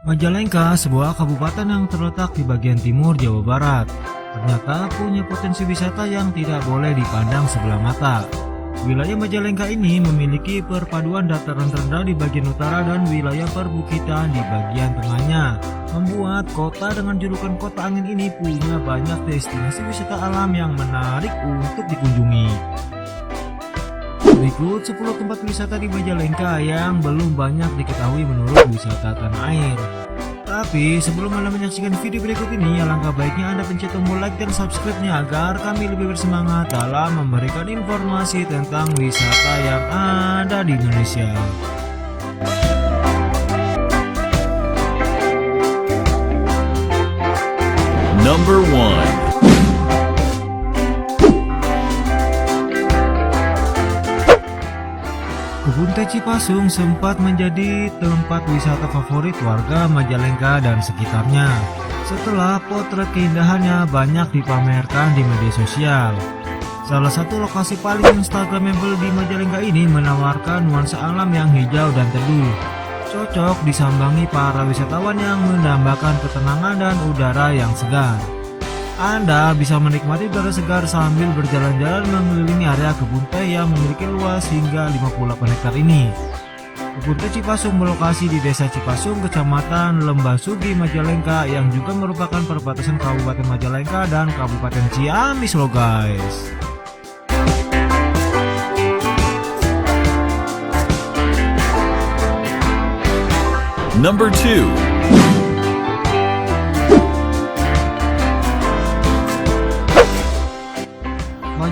Majalengka, sebuah kabupaten yang terletak di bagian timur Jawa Barat, ternyata punya potensi wisata yang tidak boleh dipandang sebelah mata. Wilayah Majalengka ini memiliki perpaduan dataran rendah di bagian utara dan wilayah perbukitan di bagian tengahnya, membuat kota dengan julukan Kota Angin ini punya banyak destinasi wisata alam yang menarik untuk dikunjungi. Berikut 10 tempat wisata di Majalengka yang belum banyak diketahui menurut wisata tanah air. Tapi sebelum Anda menyaksikan video berikut ini, alangkah baiknya Anda pencet tombol like dan subscribe-nya agar kami lebih bersemangat dalam memberikan informasi tentang wisata yang ada di Indonesia. Number 1. Kebun Teh Cipasung sempat menjadi tempat wisata favorit warga Majalengka dan sekitarnya setelah potret keindahannya banyak dipamerkan di media sosial. Salah satu lokasi paling instagramable di Majalengka ini menawarkan nuansa alam yang hijau dan teduh, cocok disambangi para wisatawan yang mendambakan ketenangan dan udara yang segar. Anda bisa menikmati udara segar sambil berjalan-jalan mengelilingi area kebun teh yang memiliki luas hingga 58 hektar ini. Kebun Teh Cipasung berlokasi di Desa Cipasung, Kecamatan Lembah Sugi, Majalengka, yang juga merupakan perbatasan Kabupaten Majalengka dan Kabupaten Ciamis loh guys. Number 2.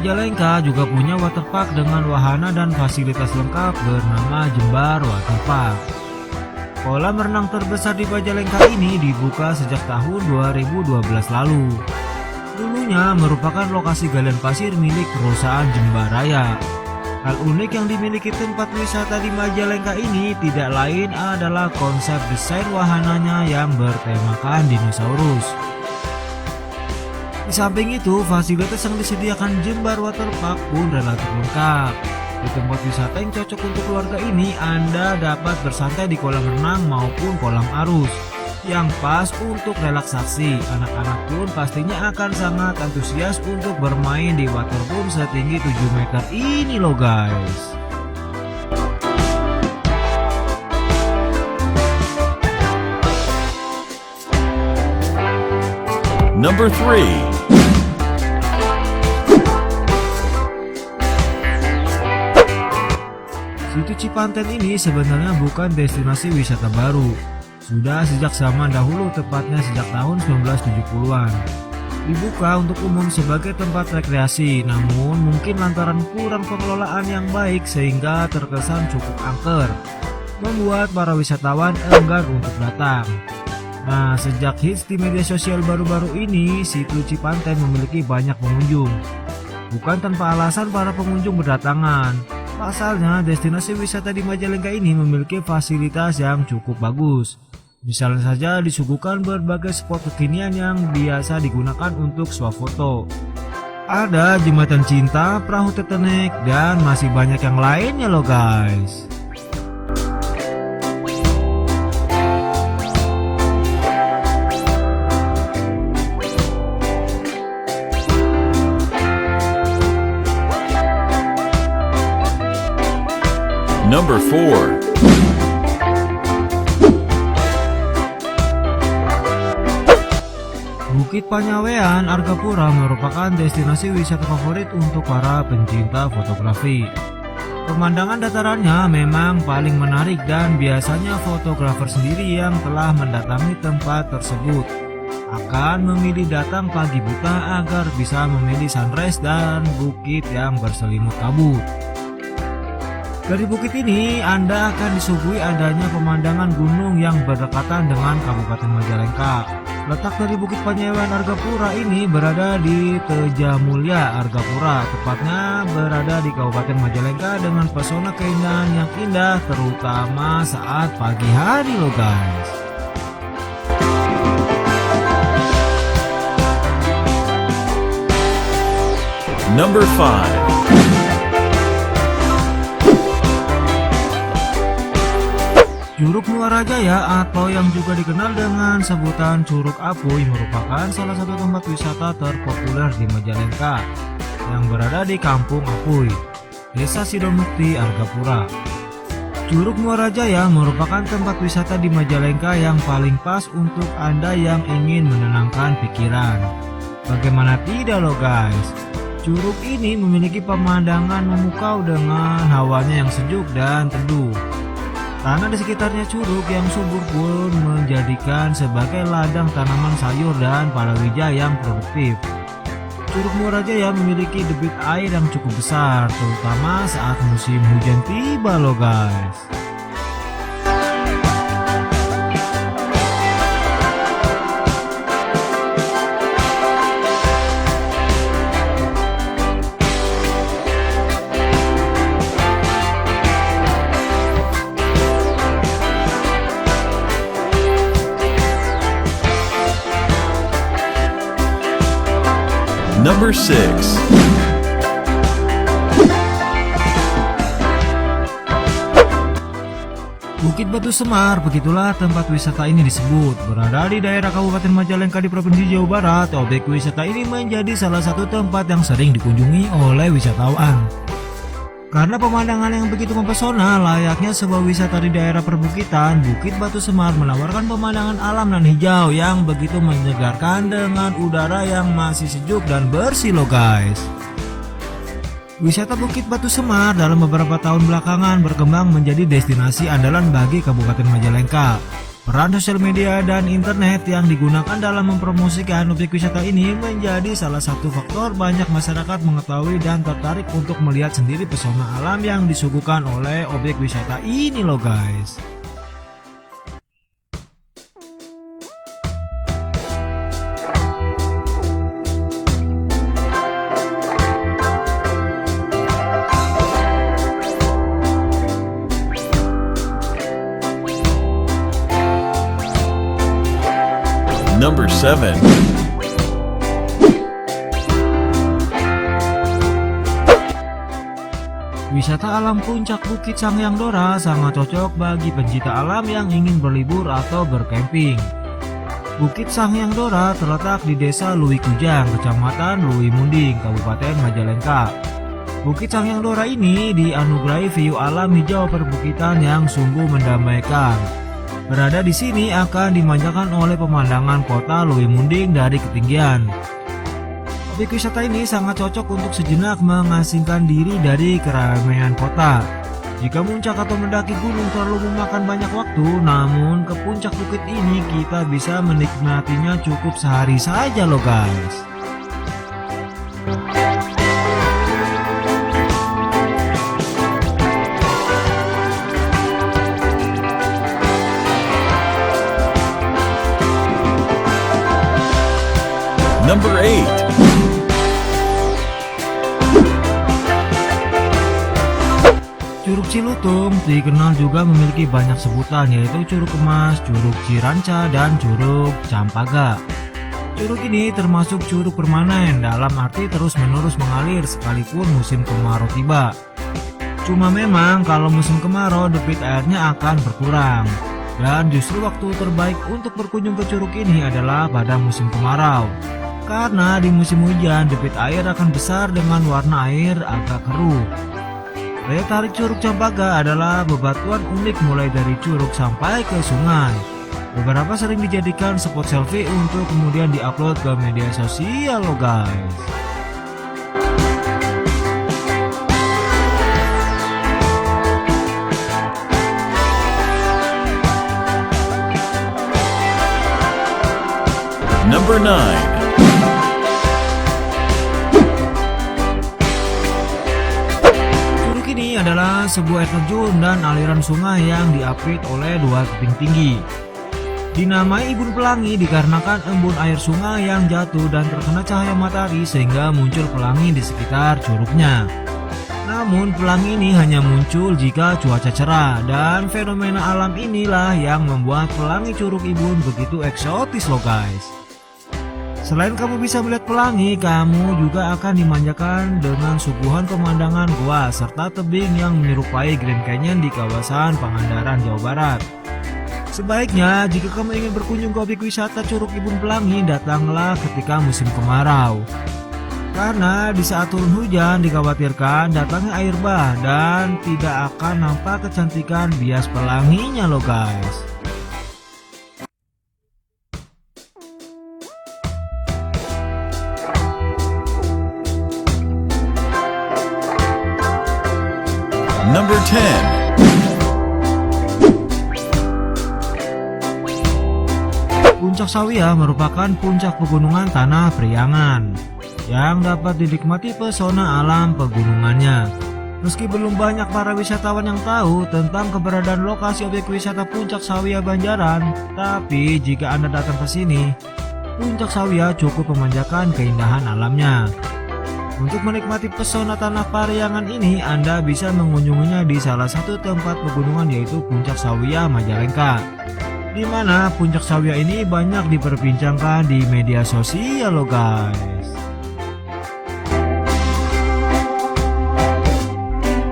Majalengka juga punya waterpark dengan wahana dan fasilitas lengkap bernama Jembar Waterpark. Kolam renang terbesar di Majalengka ini dibuka sejak tahun 2012 lalu. Dulunya merupakan lokasi galian pasir milik perusahaan Jembar Raya. Hal unik yang dimiliki tempat wisata di Majalengka ini tidak lain adalah konsep desain wahananya yang bertemakan dinosaurus. Di samping itu, fasilitas yang disediakan Jembar Waterpark pun relatif lengkap. Di tempat wisata yang cocok untuk keluarga ini, Anda dapat bersantai di kolam renang maupun kolam arus yang pas untuk relaksasi. Anak-anak pun pastinya akan sangat antusias untuk bermain di waterboom setinggi 7 meter ini loh guys. Number 3. Situ Cipanten ini sebenarnya bukan destinasi wisata baru. Sudah sejak zaman dahulu, tepatnya sejak tahun 1970-an. Dibuka untuk umum sebagai tempat rekreasi, namun mungkin lantaran kurang pengelolaan yang baik sehingga terkesan cukup angker, membuat para wisatawan enggan untuk datang. Nah, sejak hits di media sosial baru-baru ini, situ Cipanten memiliki banyak pengunjung. Bukan tanpa alasan para pengunjung berdatangan. Pasalnya, destinasi wisata di Majalengka ini memiliki fasilitas yang cukup bagus. Misalnya saja disuguhkan berbagai spot kekinian yang biasa digunakan untuk swafoto. Ada jembatan cinta, perahu Titanic, dan masih banyak yang lainnya loh guys. Number 4. Bukit Panyawean, Argapura merupakan destinasi wisata favorit untuk para pencinta fotografi. Pemandangan datarannya memang paling menarik dan biasanya fotografer sendiri yang telah mendatangi tempat tersebut akan memilih datang pagi buta agar bisa memilih sunrise dan bukit yang berselimut kabut. Dari bukit ini, Anda akan disuguhi adanya pemandangan gunung yang berdekatan dengan Kabupaten Majalengka. Letak dari Bukit Panyawean Argapura ini berada di Tejamulya, Argapura, tepatnya berada di Kabupaten Majalengka dengan pesona keindahan yang indah terutama saat pagi hari loh guys. Number 5. Curug Muarajaya atau yang juga dikenal dengan sebutan Curug Apuy merupakan salah satu tempat wisata terpopuler di Majalengka yang berada di Kampung Apuy, Desa Sidomukti, Argapura. Curug Muarajaya merupakan tempat wisata di Majalengka yang paling pas untuk Anda yang ingin menenangkan pikiran. Bagaimana tidak loh guys? Curug ini memiliki pemandangan memukau dengan hawanya yang sejuk dan teduh. Tanah di sekitarnya curug yang subur pun menjadikan sebagai ladang tanaman sayur dan palawija yang produktif. Curug Muarajaya memiliki debit air yang cukup besar, terutama saat musim hujan tiba loh guys. Number 6. Bukit Batu Semar, begitulah tempat wisata ini disebut. Berada di daerah Kabupaten Majalengka di Provinsi Jawa Barat, objek wisata ini menjadi salah satu tempat yang sering dikunjungi oleh wisatawan. Karena pemandangan yang begitu mempesona, layaknya sebuah wisata di daerah perbukitan, Bukit Batu Semar menawarkan pemandangan alam dan hijau yang begitu menyegarkan dengan udara yang masih sejuk dan bersih loh guys. Wisata Bukit Batu Semar dalam beberapa tahun belakangan berkembang menjadi destinasi andalan bagi Kabupaten Majalengka. Peran sosial media dan internet yang digunakan dalam mempromosikan objek wisata ini menjadi salah satu faktor banyak masyarakat mengetahui dan tertarik untuk melihat sendiri pesona alam yang disuguhkan oleh objek wisata ini loh guys. Number 7. Wisata alam puncak Bukit Sangyang Dora sangat cocok bagi pencinta alam yang ingin berlibur atau berkemping. Bukit Sangyang Dora terletak di Desa Lui Kujang, Kecamatan Lui Munding, Kabupaten Majalengka. Bukit Sangyang Dora ini dianugerahi view alam hijau perbukitan yang sungguh mendamaikan. Berada di sini akan dimanjakan oleh pemandangan kota Lui Munding dari ketinggian. Objek wisata ini sangat cocok untuk sejenak mengasingkan diri dari keramaian kota. Jika muncak atau mendaki gunung terlalu memakan banyak waktu, namun ke puncak bukit ini kita bisa menikmatinya cukup sehari saja loh guys. Number 8. Curug Cilutung dikenal juga memiliki banyak sebutan, yaitu Curug Emas, Curug Ciranca, dan Curug Campaga. Curug ini termasuk curug permanen dalam arti terus-menerus mengalir sekalipun musim kemarau tiba. Cuma memang kalau musim kemarau debit airnya akan berkurang. Dan justru waktu terbaik untuk berkunjung ke curug ini adalah pada musim kemarau. Karena di musim hujan debit air akan besar dengan warna air agak keruh. Daya tarik Curug Campaga adalah bebatuan unik mulai dari curug sampai ke sungai. Beberapa sering dijadikan spot selfie untuk kemudian diupload ke media sosial loh guys. Number 9. Ini adalah sebuah air terjun dan aliran sungai yang diapit oleh dua tebing tinggi. Dinamai Embun Pelangi dikarenakan embun air sungai yang jatuh dan terkena cahaya matahari sehingga muncul pelangi di sekitar curugnya. Namun pelangi ini hanya muncul jika cuaca cerah, dan fenomena alam inilah yang membuat pelangi Curug Embun begitu eksotis loh guys. Selain kamu bisa melihat pelangi, kamu juga akan dimanjakan dengan suguhan pemandangan gua serta tebing yang menyerupai Grand Canyon di kawasan Pangandaran, Jawa Barat. Sebaiknya jika kamu ingin berkunjung ke objek wisata Curug Ibun Pelangi, datanglah ketika musim kemarau. Karena di saat turun hujan dikhawatirkan datangnya air bah dan tidak akan nampak kecantikan bias pelanginya loh guys. Number 10. Puncak Sawia merupakan puncak pegunungan Tanah Priangan yang dapat dinikmati pesona alam pegunungannya. Meski belum banyak para wisatawan yang tahu tentang keberadaan lokasi objek wisata Puncak Sawia Banjaran, tapi jika Anda datang ke sini, Puncak Sawia cukup memanjakan keindahan alamnya. Untuk menikmati pesona Tanah Priangan ini, Anda bisa mengunjunginya di salah satu tempat pegunungan yaitu Puncak Sawia Majalengka, di mana Puncak Sawia ini banyak diperbincangkan di media sosial loh guys.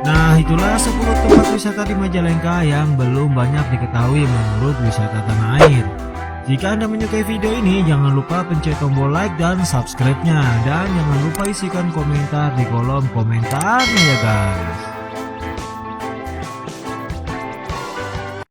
Nah, itulah 10 tempat wisata di Majalengka yang belum banyak diketahui menurut wisata tanah air. Jika Anda menyukai video ini, jangan lupa pencet tombol like dan subscribe-nya, dan jangan lupa isikan komentar di kolom komentarnya ya guys.